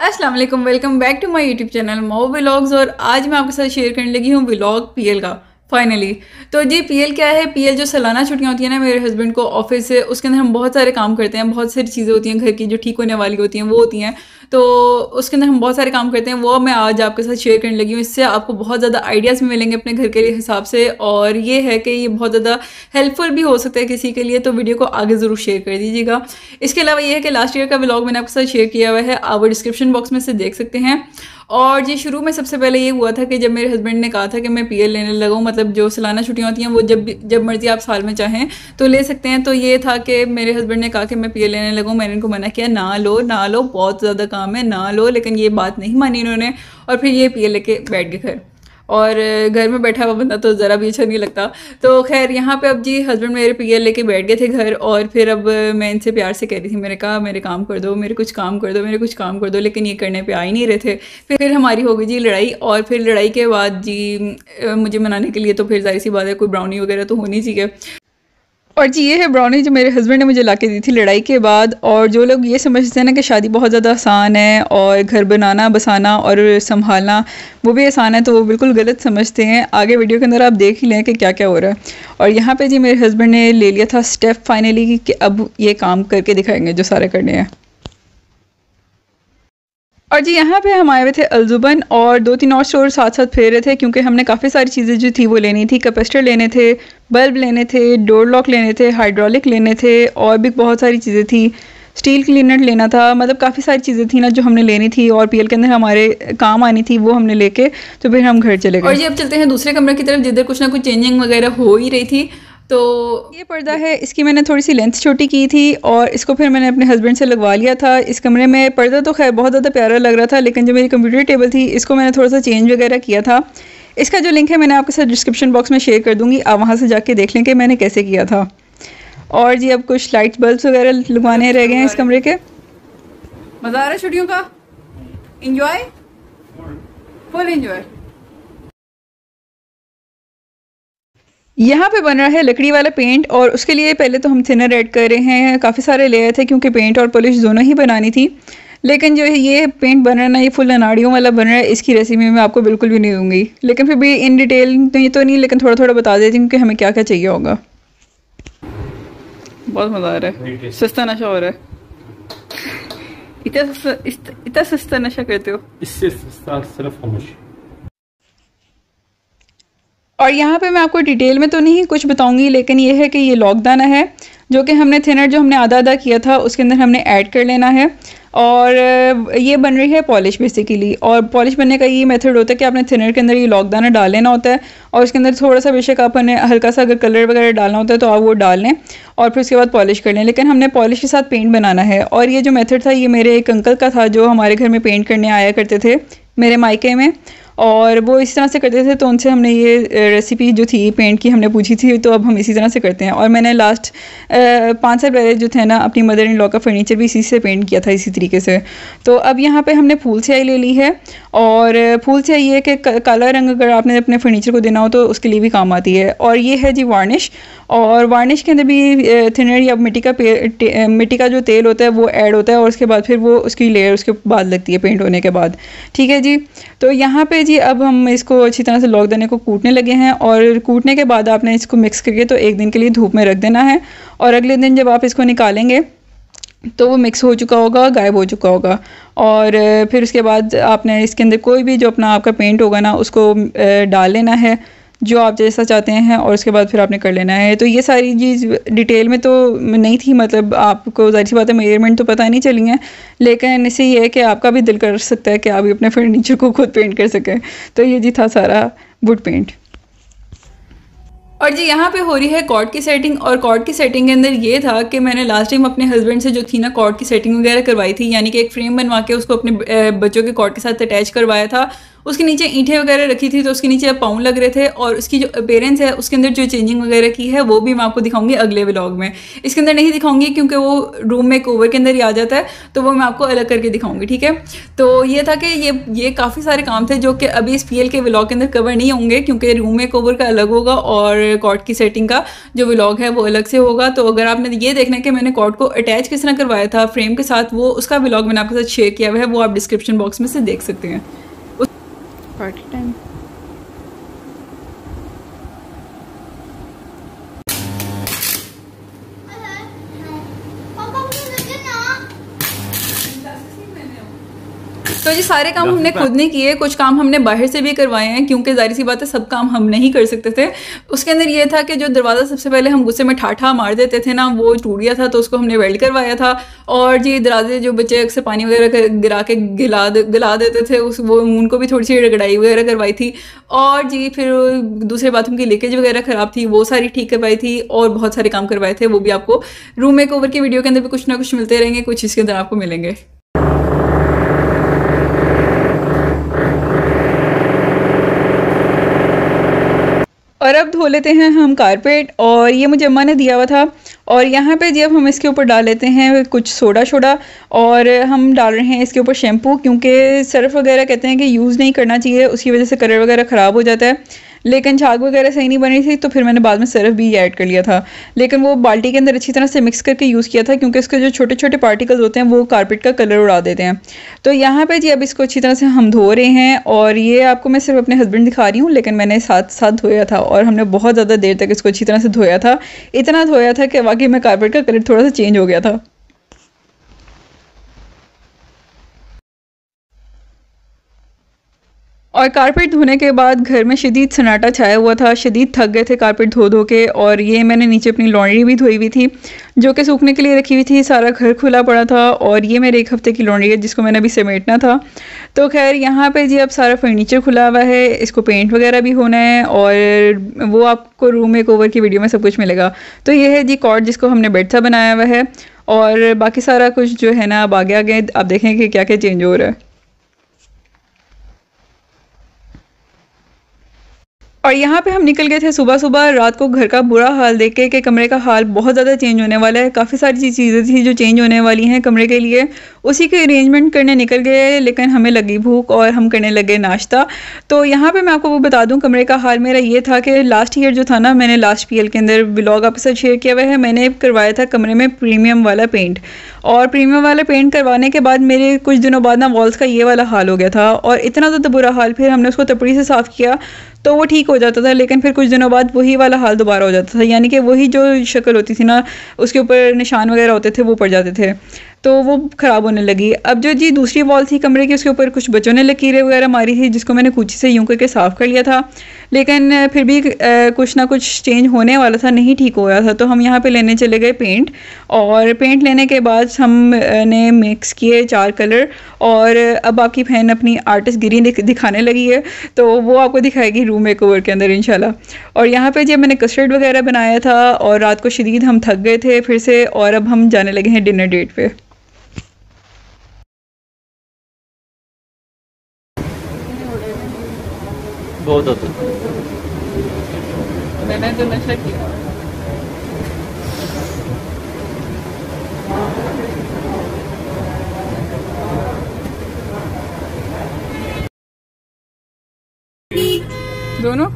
अस्सलाम वालेकुम, welcome back to my YouTube channel Mo vlogs. और आज मैं आपके साथ शेयर करने लगी हूँ व्लॉग पीएल का फाइनली। तो जी पीएल क्या है? पीएल जो सालाना छुट्टियाँ होती हैं ना मेरे हस्बैंड को ऑफिस से, उसके अंदर हम बहुत सारे काम करते हैं, बहुत सारी चीज़ें होती हैं घर की जो ठीक होने वाली होती हैं वो होती हैं। तो उसके अंदर हम बहुत सारे काम करते हैं, वो मैं आज आपके साथ शेयर करने लगी हूँ। इससे आपको बहुत ज़्यादा आइडियाज़ मिलेंगे अपने घर के हिसाब से, और ये है कि ये बहुत ज़्यादा हेल्पफुल भी हो सकता है किसी के लिए, तो वीडियो को आगे ज़रूर शेयर कर दीजिएगा। इसके अलावा ये है कि लास्ट ईयर का व्लॉग मैंने आपके साथ शेयर किया हुआ है, आप वो डिस्क्रिप्शन बॉक्स में से देख सकते हैं। और जी शुरू में सबसे पहले ये हुआ था कि जब मेरे हस्बैंड ने कहा था कि मैं पीएल लेने लगा हूँ, मतलब जो सालाना छुट्टियाँ होती हैं वो जब मर्जी आप साल में चाहें तो ले सकते हैं। तो ये था कि मेरे हस्बैंड ने कहा कि मैं पीएल लेने लगा हूँ, मैंने इनको मना किया, ना लो ना लो, बहुत ज़्यादा काम है, ना लो। लेकिन ये बात नहीं मानी इन्होंने, और फिर ये पीएल लेके बैठ गए घर। और घर में बैठा हुआ बंदा तो ज़रा भी अच्छा नहीं लगता। तो खैर यहाँ पे अब जी हस्बैंड मेरे पीएल लेके बैठ गए थे घर, और फिर अब मैं इनसे प्यार से कह रही थी, मैंने कहा मेरे काम कर दो, मेरे कुछ काम कर दो, मेरे कुछ काम कर दो, लेकिन ये करने पे आ ही नहीं रहे थे। फिर हमारी हो गई जी लड़ाई, और फिर लड़ाई के बाद जी मुझे मनाने के लिए तो फिर जाहिर सी बात है कोई ब्राउनी वगैरह तो होनी चाहिए। और जी ये है ब्राउनी जो मेरे हस्बैंड ने मुझे लाके दी थी लड़ाई के बाद। और जो लोग ये समझते हैं ना कि शादी बहुत ज़्यादा आसान है और घर बनाना बसाना और संभालना वो भी आसान है, तो वो बिल्कुल गलत समझते हैं। आगे वीडियो के अंदर आप देख ही लें कि क्या क्या हो रहा है। और यहाँ पे जी मेरे हस्बैंड ने ले लिया था स्टेप फाइनली कि अब ये काम करके दिखाएंगे जो सारे करने हैं। और जी यहाँ पे हम आए हुए थे अलजुबन, और 2-3 और स्टोर साथ साथ फेर रहे थे क्योंकि हमने काफ़ी सारी चीज़ें जो थी वो लेनी थी। कैपेसिटर लेने थे, बल्ब लेने थे, डोर लॉक लेने थे, हाइड्रोलिक लेने थे, और भी बहुत सारी चीज़ें थी। स्टील क्लीनर लेना था, मतलब काफ़ी सारी चीज़ें थी ना जो हमने लेनी थी और पीएल के अंदर हमारे काम आनी थी, वो हमने लेके तो फिर हम घर चले गए। और ये अब चलते हैं दूसरे कमरे की तरफ जिधर कुछ ना कुछ चेंजिंग वगैरह हो ही रही थी। तो ये पर्दा है, इसकी मैंने थोड़ी सी लेंथ छोटी की थी और इसको फिर मैंने अपने हस्बैंड से लगवा लिया था। इस कमरे में पर्दा तो खैर बहुत ज़्यादा प्यारा लग रहा था, लेकिन जो मेरी कंप्यूटर टेबल थी इसको मैंने थोड़ा सा चेंज वगैरह किया था। इसका जो लिंक है मैंने आपके साथ डिस्क्रिप्शन बॉक्स में शेयर कर दूँगी, आप वहाँ से जाके देख लें कि मैंने कैसे किया था। और जी अब कुछ लाइट्स बल्ब्स वगैरह लगवाने रह गए हैं इस कमरे के। मज़ा आ रहा है छुट्टियों का? Enjoy, full enjoy. यहाँ पे बन रहा है लकड़ी वाला पेंट, और उसके लिए पहले तो हम थिनर ऐड कर रहे हैं। काफ़ी सारे लेयर थे क्योंकि पेंट और पॉलिश दोनों ही बनानी थी। लेकिन जो ये पेंट बन रहा है ना, ये फुल अनाड़ियों वाला बन रहा है। इसकी रेसिपी मैं आपको बिल्कुल भी नहीं दूंगी, लेकिन फिर भी इन डिटेल तो नहीं, लेकिन थोड़ा थोड़ा बता देती हूँ कि हमें क्या क्या चाहिए होगा। बहुत मज़ा आ रहा है, सस्ता नशा हो रहा है। इतना सस्ता नशा करते हो? इससे सस्ता सिर्फ खामोशी। और यहाँ पे मैं आपको डिटेल में तो नहीं कुछ बताऊंगी, लेकिन ये है कि ये लॉकदाना है जो कि हमने थिनर जो हमने आधा आधा किया था उसके अंदर हमने ऐड कर लेना है। और ये बन रही है पॉलिश बेसिकली। और पॉलिश बनने का ये मेथड होता है कि आपने थिनर के अंदर ये लॉकदाना डाल लेना होता है, और उसके अंदर थोड़ा सा बेशक आपने हल्का सा अगर कलर वगैरह डालना होता है तो आप वो डाल लें, और फिर उसके बाद पॉलिश कर लें। लेकिन हमने पॉलिश के साथ पेंट बनाना है। और ये जो मेथड था ये मेरे एक अंकल का था जो हमारे घर में पेंट करने आया करते थे मेरे मायके में, और वो इसी तरह से करते थे। तो उनसे हमने ये रेसिपी जो थी पेंट की हमने पूछी थी, तो अब हम इसी तरह से करते हैं। और मैंने लास्ट 5 साल पहले जो थे ना अपनी मदर इन लॉ का फर्नीचर भी इसी से पेंट किया था, इसी तरीके से। तो अब यहाँ पे हमने फूल स्याही ले ली है, और फूल स्याही ये कि काला रंग अगर आपने अपने फर्नीचर को देना हो तो उसके लिए भी काम आती है। और ये है जी वार्निश, और वार्निश के अंदर भी थिनर या मिट्टी का जो तेल होता है वो ऐड होता है, और उसके बाद फिर वो उसकी लेयर उसके बाद लगती है पेंट होने के बाद। ठीक है जी। तो यहाँ पे जी अब हम इसको अच्छी तरह से लॉकदाने को कूटने लगे हैं, और कूटने के बाद आपने इसको मिक्स करके तो एक दिन के लिए धूप में रख देना है। और अगले दिन जब आप इसको निकालेंगे तो वो मिक्स हो चुका होगा, गायब हो चुका होगा। और फिर उसके बाद आपने इसके अंदर कोई भी जो अपना आपका पेंट होगा ना उसको डाल लेना है जो आप जैसा चाहते हैं, और उसके बाद फिर आपने कर लेना है। तो ये सारी चीज़ डिटेल में तो नहीं थी, मतलब आपको जाहिर सी बात है मेजरमेंट तो पता नहीं चली हैं, लेकिन इससे ये है कि आपका भी दिल कर सकता है कि आप भी अपने फर्नीचर को खुद पेंट कर सकें। तो ये जी था सारा वुड पेंट। और जी यहाँ पे हो रही है कॉर्ड की सेटिंग, और कॉर्ड की सेटिंग के अंदर ये था कि मैंने लास्ट टाइम अपने हस्बैंड से जो थी ना कॉर्ड की सेटिंग वगैरह करवाई थी, यानी कि एक फ्रेम बनवा के उसको अपने बच्चों के कॉर्ड के साथ अटैच करवाया था। उसके नीचे ईंटें वगैरह रखी थी, तो उसके नीचे पाँव लग रहे थे, और उसकी जो अपीयरेंस है उसके अंदर जो चेंजिंग वगैरह की है वो भी मैं आपको दिखाऊंगी अगले व्लॉग में। इसके अंदर नहीं दिखाऊंगी क्योंकि वो रूम में कवर के अंदर ही आ जाता है, तो वो मैं आपको अलग करके दिखाऊंगी, ठीक है। तो ये था कि ये काफ़ी सारे काम थे जो कि अभी इस PL के व्लॉग के अंदर कवर नहीं होंगे, क्योंकि रूम में कवर का अलग होगा और कॉट की सेटिंग का जो व्लॉग है वो अलग से होगा। तो अगर आपने ये देखना है कि मैंने कॉट को अटैच किस तरह करवाया था फ्रेम के साथ, वो उसका व्लॉग मैंने आपके साथ शेयर किया हुआ है, वो आप डिस्क्रिप्शन बॉक्स में से देख सकते हैं। पार्टी टाइम तो जी सारे काम हमने खुद नहीं किए, कुछ काम हमने बाहर से भी करवाए हैं, क्योंकि जाहिर सी बात है सब काम हम नहीं कर सकते थे। उसके अंदर ये था कि जो दरवाज़ा सबसे पहले हम गुस्से में ठाठा मार देते थे ना, वो टूट गया था, तो उसको हमने वेल्ड करवाया था। और जी दरवाजे जो बच्चे अक्सर पानी वगैरह गिरा के गिला देते थे, वो उनको भी थोड़ी सी रगड़ाई वगैरह करवाई थी। और जी फिर दूसरे बाथरूम की लीकेज वगैरह ख़राब थी, वो सारी ठीक करवाई थी, और बहुत सारे काम करवाए थे। वो भी आपको रूम मेकओवर की वीडियो के अंदर भी कुछ ना कुछ मिलते रहेंगे, कुछ इसके अंदर आपको मिलेंगे। और अब धो लेते हैं हम कारपेट, और ये मुझे अम्मा ने दिया हुआ था। और यहाँ पे जब हम इसके ऊपर डाल लेते हैं कुछ सोडा शोडा, और हम डाल रहे हैं इसके ऊपर शैम्पू, क्योंकि सर्फ वगैरह कहते हैं कि यूज़ नहीं करना चाहिए, उसकी वजह से कलर वगैरह ख़राब हो जाता है। लेकिन झाग वगैरह सही नहीं बनी थी, तो फिर मैंने बाद में सर्फ भी ऐड कर लिया था, लेकिन वो बाल्टी के अंदर अच्छी तरह से मिक्स करके यूज़ किया था, क्योंकि इसके जो छोटे छोटे पार्टिकल्स होते हैं वो कारपेट का कलर उड़ा देते हैं। तो यहाँ पे जी अब इसको अच्छी तरह से हम धो रहे हैं, और ये आपको मैं सिर्फ अपने हस्बैंड दिखा रही हूँ, लेकिन मैंने साथ साथ धोया था, और हमने बहुत ज़्यादा देर तक इसको अच्छी तरह से धोया था। इतना धोया था कि वाकई में कारपेट का कलर थोड़ा सा चेंज हो गया था। और कारपेट धोने के बाद घर में शदीद सन्नाटा छाया हुआ था, शदीद थक गए थे कारपेट धो धो के। और ये मैंने नीचे अपनी लॉन्ड्री भी धोई हुई थी, जो कि सूखने के लिए रखी हुई थी, सारा घर खुला पड़ा था। और ये मेरे 1 हफ्ते की लॉन्ड्री है जिसको मैंने अभी समेटना था। तो खैर यहाँ पे जी अब सारा फर्नीचर खुला हुआ है, इसको पेंट वगैरह भी होना है, और वो आपको रूम मेकओवर की वीडियो में सब कुछ मिलेगा। तो ये है जी कॉट जिसको हमने बेड सा बनाया हुआ है, और बाकी सारा कुछ जो है ना अब आगे आगे आप देखें कि क्या क्या चेंज हो रहा है। और यहाँ पे हम निकल गए थे सुबह सुबह, रात को घर का बुरा हाल देख के कि कमरे का हाल बहुत ज़्यादा चेंज होने वाला है। काफ़ी सारी चीज़ें थी जो चेंज होने वाली हैं कमरे के लिए, उसी के अरेंजमेंट करने निकल गए, लेकिन हमें लगी भूख और हम करने लगे नाश्ता। तो यहाँ पे मैं आपको वो बता दूँ, कमरे का हाल मेरा ये था कि लास्ट ईयर जो था ना, मैंने लास्ट PL के अंदर व्लॉग आपके साथ शेयर किया हुआ है, मैंने करवाया था कमरे में प्रीमियम वाला पेंट। और प्रीमियम वाला पेंट करवाने के बाद मेरे कुछ दिनों बाद ना वॉल्स का ये वाला हाल हो गया था, और इतना ज़्यादा बुरा हाल, फिर हमने उसको तपड़ी से साफ़ किया तो वो ठीक हो जाता था, लेकिन फिर कुछ दिनों बाद वही वाला हाल दोबारा हो जाता था, यानी कि वही जो शक्ल होती थी ना, उसके ऊपर निशान वगैरह होते थे वो पड़ जाते थे, तो वो ख़राब होने लगी। अब जो जी दूसरी वॉल थी कमरे की, उसके ऊपर कुछ बच्चों ने लकीरें वगैरह मारी थी, जिसको मैंने कूची से यूँ करके साफ़ कर लिया था, लेकिन फिर भी कुछ ना कुछ चेंज होने वाला था, नहीं ठीक हो रहा था। तो हम यहाँ पे लेने चले गए पेंट, और पेंट लेने के बाद हमने मिक्स किए 4 कलर, और अब आपकी बहन अपनी आर्टिस्ट गिरी दिखाने लगी है, तो वो आपको दिखाएगी रूम मेकओवर के अंदर इंशाल्लाह। और यहाँ पे जब मैंने कस्टर्ड वगैरह बनाया था, और रात को शदीद हम थक गए थे फिर से, और अब हम जाने लगे हैं डिनर डेट पे। बहुत होता है। मैंने तो नशा किया। दोनों।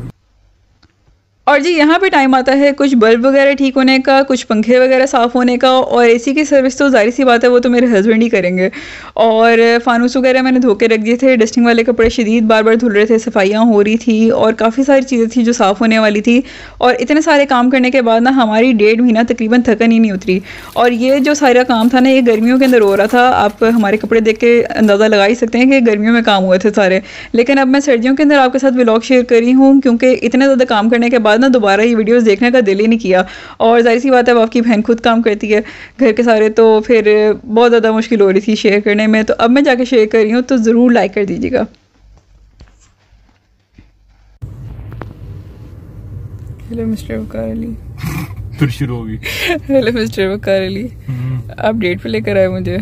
और जी यहाँ पे टाइम आता है कुछ बल्ब वगैरह ठीक होने का, कुछ पंखे वगैरह साफ़ होने का, और AC की सर्विस तो जाहिर सी बात है वो तो मेरे हस्बैंड ही करेंगे। और फानूस वगैरह मैंने धो के रख दिए थे, डस्टिंग वाले कपड़े शदीद बार बार धुल रहे थे, सफाइयाँ हो रही थी, और काफ़ी सारी चीज़ें थी जो साफ़ होने वाली थी। और इतने सारे काम करने के बाद ना हमारी 1.5 महीना तकरीबन थकन ही नहीं उतरी। और ये जो सारा काम था ना, ये गर्मियों के अंदर हो रहा था, आप हमारे कपड़े देख के अंदाज़ा लगा ही सकते हैं कि गर्मियों में काम हुए थे सारे। लेकिन अब मैं सर्दियों के अंदर आपके साथ व्लॉग शेयर कर रही हूँ, क्योंकि इतने ज़्यादा काम करने के बाद ना दोबारा ये वीडियोस देखने का दिल ही नहीं किया। और जाहिर सी बात है, अब आपकी बहन खुद काम करती है घर के सारे, तो फिर बहुत ज़्यादा मुश्किल हो रही थी शेयर करने में। तो अब मैं जाके शेयर कर रही हूँ, तो ज़रूर लाइक कर दीजिएगा। हेलो मिस्टर वकार अली। फिर शुरू होगी। हेलो मिस्टर वकार अली, आप डेट पे लेकर आए मुझे।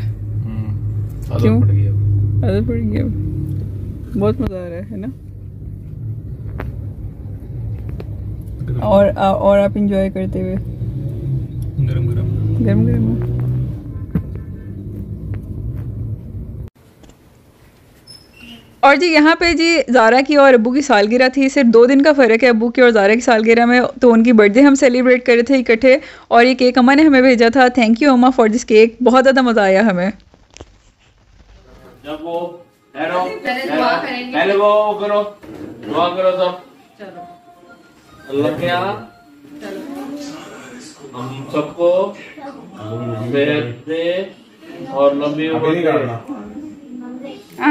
क्यों? आदत पड़ गई। बहुत मज़ा आ रहा है ना। और आप इंजॉय करते हुए गरम गरम गरम गरम। और जी यहाँ पे जी ज़ारा की और अब्बू की सालगिरह थी। सिर्फ 2 दिन का फ़र्क है अब्बू की और ज़ारा की सालगिरह में, तो उनकी बर्थडे हम सेलिब्रेट कर रहे थे इकट्ठे। और ये केक अम्मा ने हमें भेजा था। थैंक यू अम्मा फॉर दिस केक, बहुत ज़्यादा मज़ा आया हमें। जब वो पहले वो करो, दुआ करो सब। चलो अल्लाह के यहाँ हम सबको सेहत दे और लंबी उम्र दे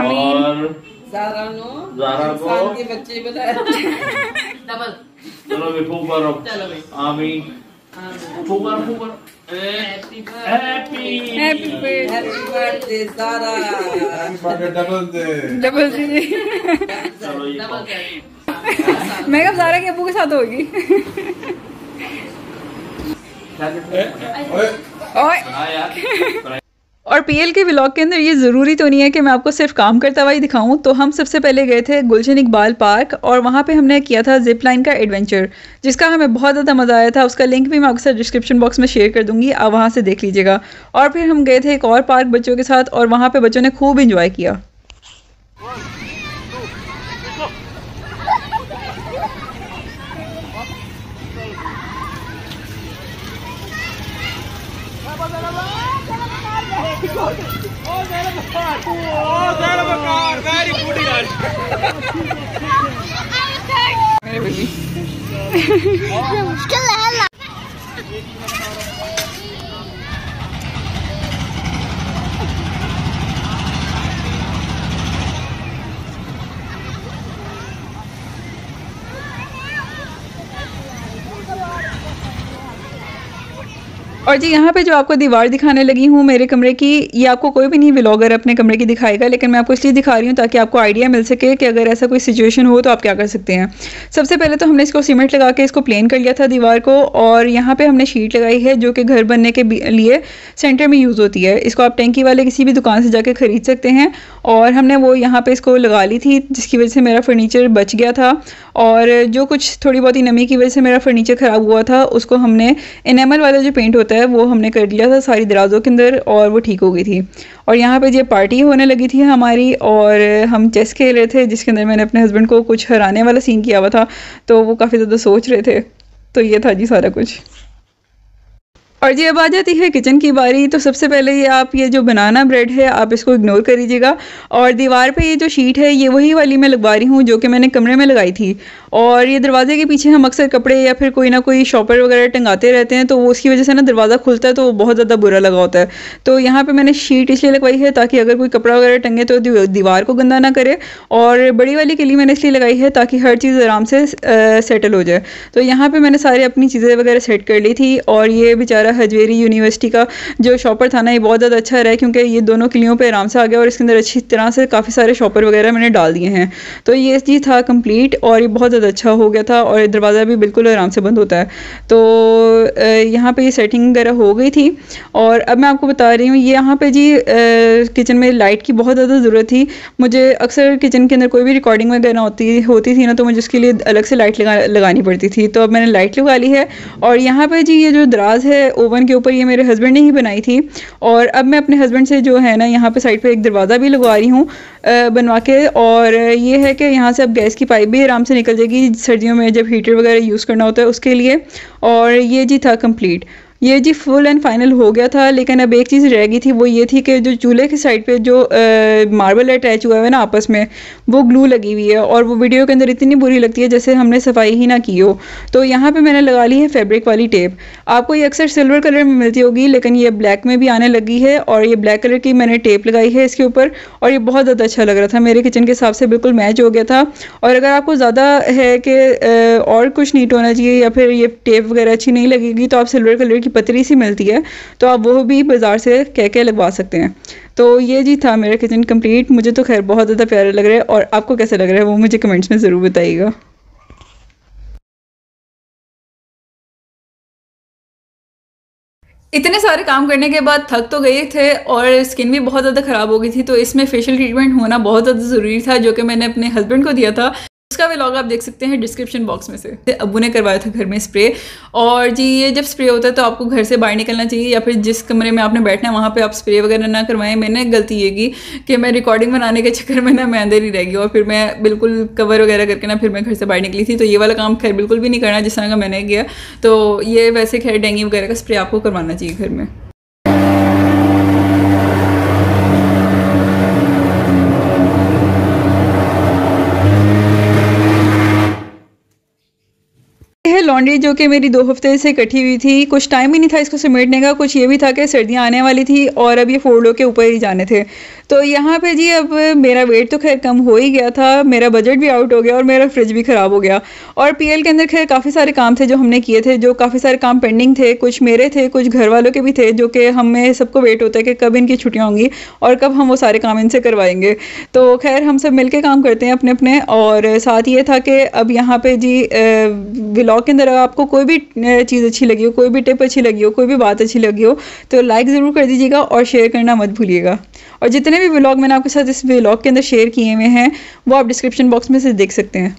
और ज़ारा को बच्चे बताए। चलो भी फूक मारो। आमीन। फूक मारो फूक मारो। Happy birthday Zara. डबल दे। चलो ये मैं कब ज़ारा के अब्बू के साथ होगी। ओए और पीएल के व्लॉग के अंदर ये ज़रूरी तो नहीं है कि मैं आपको सिर्फ काम करता हुआ ही दिखाऊं। तो हम सबसे पहले गए थे गुलशन इकबाल पार्क और वहाँ पे हमने किया था जिप लाइन का एडवेंचर, जिसका हमें बहुत ज़्यादा मज़ा आया था। उसका लिंक भी मैं आपके साथ डिस्क्रिप्शन बॉक्स में शेयर कर दूँगी, आप वहाँ से देख लीजिएगा। और फिर हम गए थे एक और पार्क बच्चों के साथ और वहाँ पर बच्चों ने खूब इंजॉय किया। और जी यहाँ पे जो आपको दीवार दिखाने लगी हूँ मेरे कमरे की, ये आपको कोई भी नहीं व्लॉगर अपने कमरे की दिखाएगा, लेकिन मैं आपको इसलिए दिखा रही हूँ ताकि आपको आइडिया मिल सके कि अगर ऐसा कोई सिचुएशन हो तो आप क्या कर सकते हैं। सबसे पहले तो हमने इसको सीमेंट लगा के इसको प्लेन कर लिया था दीवार को, और यहाँ पे हमने शीट लगाई है जो कि घर बनने के लिए सेंटर में यूज़ होती है। इसको आप टैंकी वाले किसी भी दुकान से जाके ख़रीद सकते हैं। और हमने वो यहाँ पर इसको लगा ली थी, जिसकी वजह से मेरा फर्नीचर बच गया था। और जो कुछ थोड़ी बहुत ही नमी की वजह से मेरा फर्नीचर ख़राब हुआ था, उसको हमने इनेमल वाला जो पेंट होता है वो हमने कर लिया था सारी दराजों के अंदर, और वो ठीक हो गई थी। और यहाँ पे ये पार्टी होने लगी थी हमारी, और हम चेस खेल रहे थे जिसके अंदर मैंने अपने हस्बैंड को कुछ हराने वाला सीन किया हुआ था, तो वो काफ़ी ज़्यादा सोच रहे थे। तो ये था जी सारा कुछ। और जी अब आ जाती है किचन की बारी। तो सबसे पहले ये आप ये जो बनाना ब्रेड है आप इसको इग्नोर कर दीजिएगा। और दीवार पे ये जो शीट है ये वही वाली मैं लगवा रही हूँ जो कि मैंने कमरे में लगाई थी। और ये दरवाजे के पीछे हम अक्सर कपड़े या फिर कोई ना कोई शॉपर वगैरह टंगाते रहते हैं, तो वो उसकी वजह से ना दरवाज़ा खुलता है तो वो बहुत ज़्यादा बुरा लगा होता है। तो यहाँ पर मैंने शीट इसलिए लगवाई है ताकि अगर कोई कपड़ा वगैरह टंगे तो दीवार को गंदा ना करे। और बड़ी वाली किली मैंने इसलिए लगाई है ताकि हर चीज़ आराम से सेटल हो जाए। तो यहाँ पर मैंने सारी अपनी चीज़ें वगैरह सेट कर ली थी। और ये बेचारा हजवेरी यूनिवर्सिटी का जो शॉपर था ना, ये बहुत ज़्यादा अच्छा रहा है क्योंकि ये दोनों किलियों पे आराम से आ गया और इसके अंदर अच्छी तरह से काफ़ी सारे शॉपर वगैरह मैंने डाल दिए हैं। तो ये चीज़ था कंप्लीट और ये बहुत ज़्यादा अच्छा हो गया था और दरवाज़ा भी बिल्कुल आराम से बंद होता है। तो यहाँ पे ये सेटिंग वगैरह हो गई थी। और अब मैं आपको बता रही हूँ ये यहाँ पे जी किचन में लाइट की बहुत ज़्यादा ज़रूरत थी। मुझे अक्सर किचन के अंदर कोई भी रिकॉर्डिंग वगैरह होती थी ना, तो मुझे उसके लिए अलग से लाइट लगानी पड़ती थी। तो अब मैंने लाइट लगा ली है। और यहाँ पर जी ये जो दराज है ओवन के ऊपर, ये मेरे हस्बैंड ने ही बनाई थी। और अब मैं अपने हस्बैंड से जो है ना यहाँ पे साइड पे एक दरवाज़ा भी लगवा रही हूँ बनवा के। और ये है कि यहाँ से अब गैस की पाइप भी आराम से निकल जाएगी सर्दियों में जब हीटर वगैरह यूज़ करना होता है उसके लिए। और ये जी था कंप्लीट, ये जी फुल एंड फाइनल हो गया था। लेकिन अब एक चीज़ रह गई थी, वो ये थी कि जो चूल्हे की साइड पे जो मार्बल अटैच हुआ है ना आपस में, वो ग्लू लगी हुई है और वो वीडियो के अंदर इतनी बुरी लगती है जैसे हमने सफाई ही ना की हो। तो यहाँ पे मैंने लगा ली है फैब्रिक वाली टेप। आपको ये अक्सर सिल्वर कलर में मिलती होगी, लेकिन ये ब्लैक में भी आने लगी है। और ये ब्लैक कलर की मैंने टेप लगाई है इसके ऊपर, और ये बहुत ज़्यादा अच्छा लग रहा था, मेरे किचन के हिसाब से बिल्कुल मैच हो गया था। और अगर आपको ज़्यादा है कि और कुछ नीट होना चाहिए या फिर ये टेप वगैरह अच्छी नहीं लगेगी, तो आप सिल्वर कलर की पतली सी मिलती है तो आप वो भी बाज़ार से कह के लगवा सकते हैं। तो ये जी था मेरा किचन कंप्लीट। मुझे तो खैर बहुत ज़्यादा प्यारा लग रहा है, और आपको कैसा लग रहा है वो मुझे कमेंट्स में ज़रूर बताइएगा। इतने सारे काम करने के बाद थक तो गए थे और स्किन भी बहुत ज़्यादा ख़राब हो गई थी, तो इसमें फेशियल ट्रीटमेंट होना बहुत ज़्यादा ज़रूरी था, जो कि मैंने अपने हस्बैंड को दिया था। उसका व्लॉग आप देख सकते हैं डिस्क्रिप्शन बॉक्स में से। अब्बू ने करवाया था घर में स्प्रे। और जी ये जब स्प्रे होता है तो आपको घर से बाहर निकलना चाहिए, या फिर जिस कमरे में आपने बैठना है वहाँ पे आप स्प्रे वगैरह ना करवाएं। मैंने गलती ये की कि मैं रिकॉर्डिंग बनाने के चक्कर में ना मैं अंदर ही रह गई और फिर मैं बिल्कुल कवर वगैरह करके ना फिर मैं घर से बाहर निकली थी। तो ये वाला काम खैर बिल्कुल भी नहीं करना जिस तरह का मैंने किया। तो ये वैसे खैर डेंगू वगैरह का स्प्रे आपको करवाना चाहिए घर में। है लॉन्ड्री जो कि मेरी 2 हफ्ते से इकट्ठी हुई थी। कुछ टाइम ही नहीं था इसको समेटने का, कुछ ये भी था कि सर्दियाँ आने वाली थी और अब ये फोल्डों के ऊपर ही जाने थे। तो यहाँ पे जी अब मेरा वेट तो खैर कम हो ही गया था, मेरा बजट भी आउट हो गया और मेरा फ्रिज भी ख़राब हो गया। और पीएल के अंदर खैर काफ़ी सारे काम थे जो हमने किए थे, जो काफ़ी सारे काम पेंडिंग थे। कुछ मेरे थे, कुछ घर वालों के भी थे, जो कि हमें सबको वेट होता है कि कब इनकी छुट्टियाँ होंगी और कब हम वो सारे काम इनसे करवाएंगे। तो खैर हम सब मिल के काम करते हैं अपने अपने। और साथ ये था कि अब यहाँ पे जी व्लॉग के अंदर आपको कोई भी चीज़ अच्छी लगी हो, कोई भी टिप अच्छी लगी हो, कोई भी बात अच्छी लगी हो तो लाइक ज़रूर कर दीजिएगा और शेयर करना मत भूलिएगा। और जितने भी व्लॉग मैंने आपके साथ इस व्लॉग के अंदर शेयर किए हुए हैं वो आप डिस्क्रिप्शन बॉक्स में से देख सकते हैं।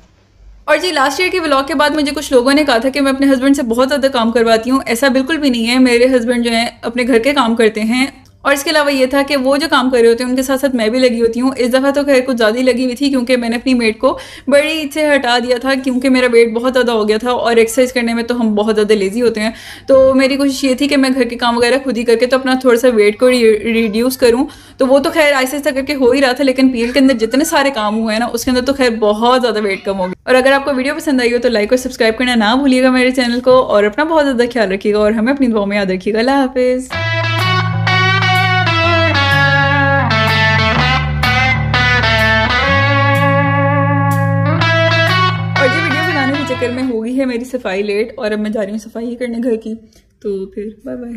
और जी लास्ट ईयर के व्लॉग के बाद मुझे कुछ लोगों ने कहा था कि मैं अपने हस्बैंड से बहुत ज़्यादा काम करवाती हूँ। ऐसा बिल्कुल भी नहीं है, मेरे हस्बैंड जो हैं अपने घर के काम करते हैं। और इसके अलावा ये था कि वो जो काम कर रहे होते हैं उनके साथ साथ मैं भी लगी होती हूँ। इस दफ़ा तो खैर कुछ ज़्यादा ही लगी हुई थी क्योंकि मैंने अपनी मेड को बड़ी से हटा दिया था क्योंकि मेरा वेट बहुत ज़्यादा हो गया था और एक्सरसाइज करने में तो हम बहुत ज़्यादा लेज़ी होते हैं। तो मेरी कोशिश ये थी कि मैं घर के काम वगैरह खुद ही करके तो अपना थोड़ा सा वेट को रिड्यूस करूँ। तो वो तो खैर आहिस्ता आहिस्ता करके हो ही रहा था, लेकिन पीएल के अंदर जितने सारे काम हुए हैं ना उसके अंदर तो खैर बहुत ज़्यादा वेट कम हो गया। और अगर आपको वीडियो पसंद आई हो तो लाइक और सब्सक्राइब करना ना भूलिएगा मेरे चैनल को, और अपना बहुत ज़्यादा ख्याल रखिएगा और हमें अपनी दुआ में याद रखिएगा। अल्लाह हाफिज़। चक्कर में हो गई है मेरी सफाई लेट और अब मैं जा रही हूँ सफाई करने घर की। तो फिर बाय बाय।